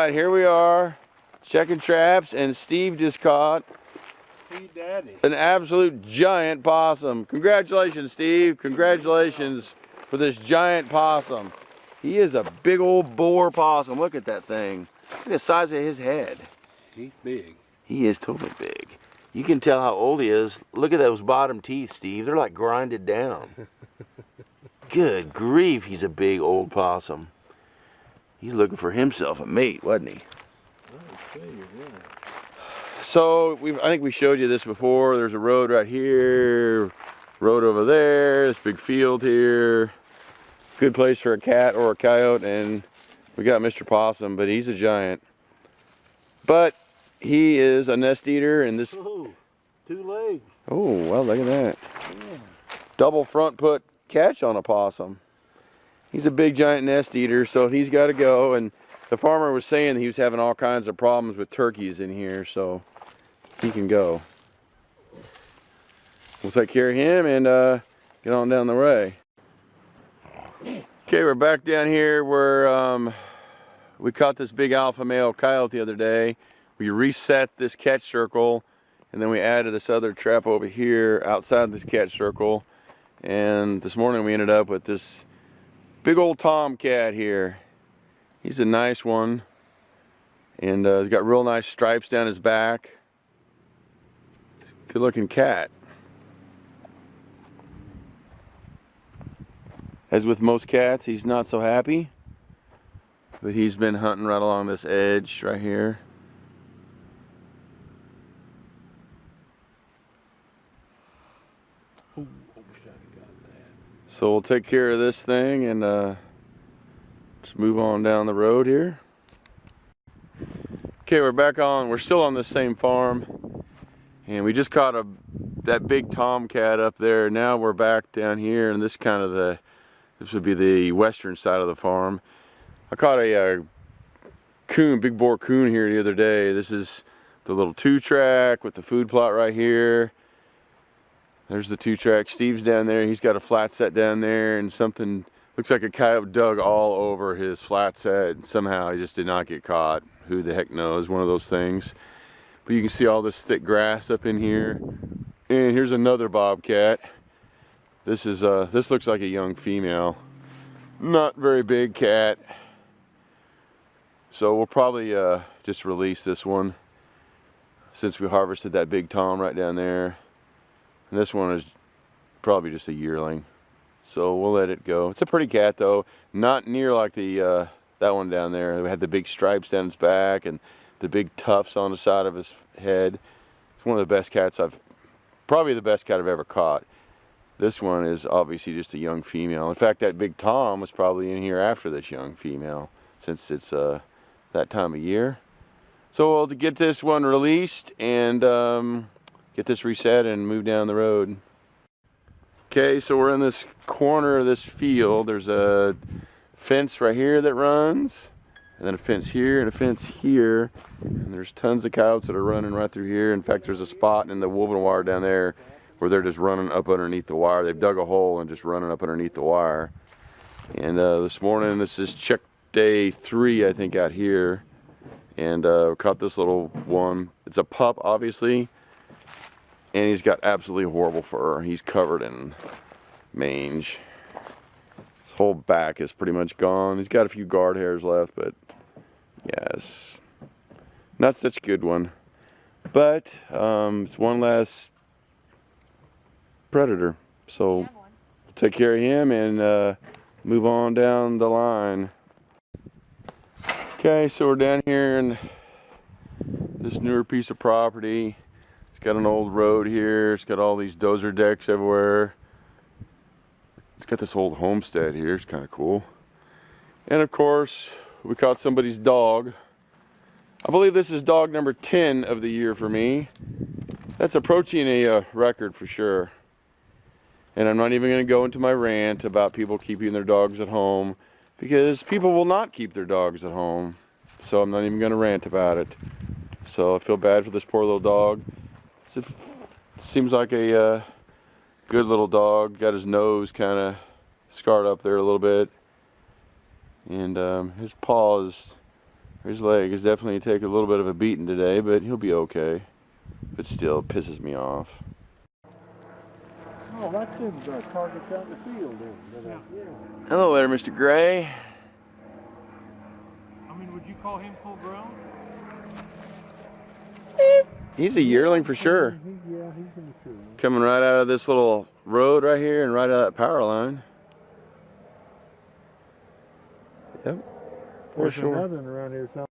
right, here we are, checking traps, and Steve just caught an absolute giant possum. Congratulations, Steve. Congratulations for this giant possum. He is a big old boar possum. Look at that thing. Look at the size of his head. He's big. He is totally big. You can tell how old he is. Look at those bottom teeth, Steve. They're like grinded down. Good grief, he's a big old possum. He's looking for himself a mate, wasn't he? So I think we showed you this before. There's a road right here, road over there, this big field here. Good place for a cat or a coyote, and we got Mr. Possum, but he's a giant. But he is a nest eater, and this... Oh, 2 legs. Oh, well, look at that. Yeah. Double front foot catch on a possum. He's a big giant nest eater, so he's got to go. And the farmer was saying that he was having all kinds of problems with turkeys in here, so he can go. We'll take care of him and get on down the way. Okay, we're back down here where we caught this big alpha male coyote the other day. We reset this catch circle, and then we added this other trap over here outside this catch circle. And this morning we ended up with this big old tomcat here. He's a nice one, and he's got real nice stripes down his back. Good looking cat. As with most cats, he's not so happy, but he's been hunting right along this edge right here. So we'll take care of this thing and just move on down the road here. Okay, we're back on. We're still on the same farm, and we just caught that big tomcat up there. Now we're back down here, and this would be the western side of the farm. I caught a coon, big boar coon here the other day. This is the little 2-track with the food plot right here. There's the 2-track. Steve's down there. He's got a flat set down there, and something looks like a coyote dug all over his flat set. Somehow he just did not get caught. Who the heck knows? One of those things. But you can see all this thick grass up in here. And here's another bobcat. This looks like a young female. Not very big cat. So we'll probably just release this one since we harvested that big tom right down there. And this one is probably just a yearling. So we'll let it go. It's a pretty cat though. Not near like the that one down there. It had the big stripes down his back and the big tufts on the side of his head. It's one of the best cats probably the best cat I've ever caught. This one is obviously just a young female. In fact, that big tom was probably in here after this young female, since it's that time of year. So we'll get this one released and get this reset and move down the road. Okay, so we're in this corner of this field. There's a fence right here that runs, and then a fence here and a fence here. And there's tons of coyotes that are running right through here. In fact, there's a spot in the woven wire down there where they're just running up underneath the wire. They've dug a hole and just running up underneath the wire. And this morning, this is check day 3, I think, out here. And caught this little one. It's a pup, obviously. And he's got absolutely horrible fur. He's covered in mange. His whole back is pretty much gone. He's got a few guard hairs left, but yes, not such a good one. But it's one less predator. So we'll take care of him and move on down the line. Okay, so we're down here in this newer piece of property. It's got an old road here. It's got all these dozer decks everywhere. It's got this old homestead here. It's kind of cool. And of course, we caught somebody's dog. I believe this is dog number 10 of the year for me. That's approaching a record for sure. And I'm not even going to go into my rant about people keeping their dogs at home, because people will not keep their dogs at home. So I'm not even going to rant about it. So I feel bad for this poor little dog. It seems like a good little dog. Got his nose kind of scarred up there a little bit. And his paws His leg is definitely taking a little bit of a beating today, but he'll be okay. But still, it pisses me off. Oh, that's him, the targets out in the field then. Yeah. Hello there, Mr. Gray. I mean, would you call him full grown? He's a yearling for sure. Yeah, he's immature. Coming right out of this little road right here and right out of that power line. Yep, for There's sure. another one around here somewhere.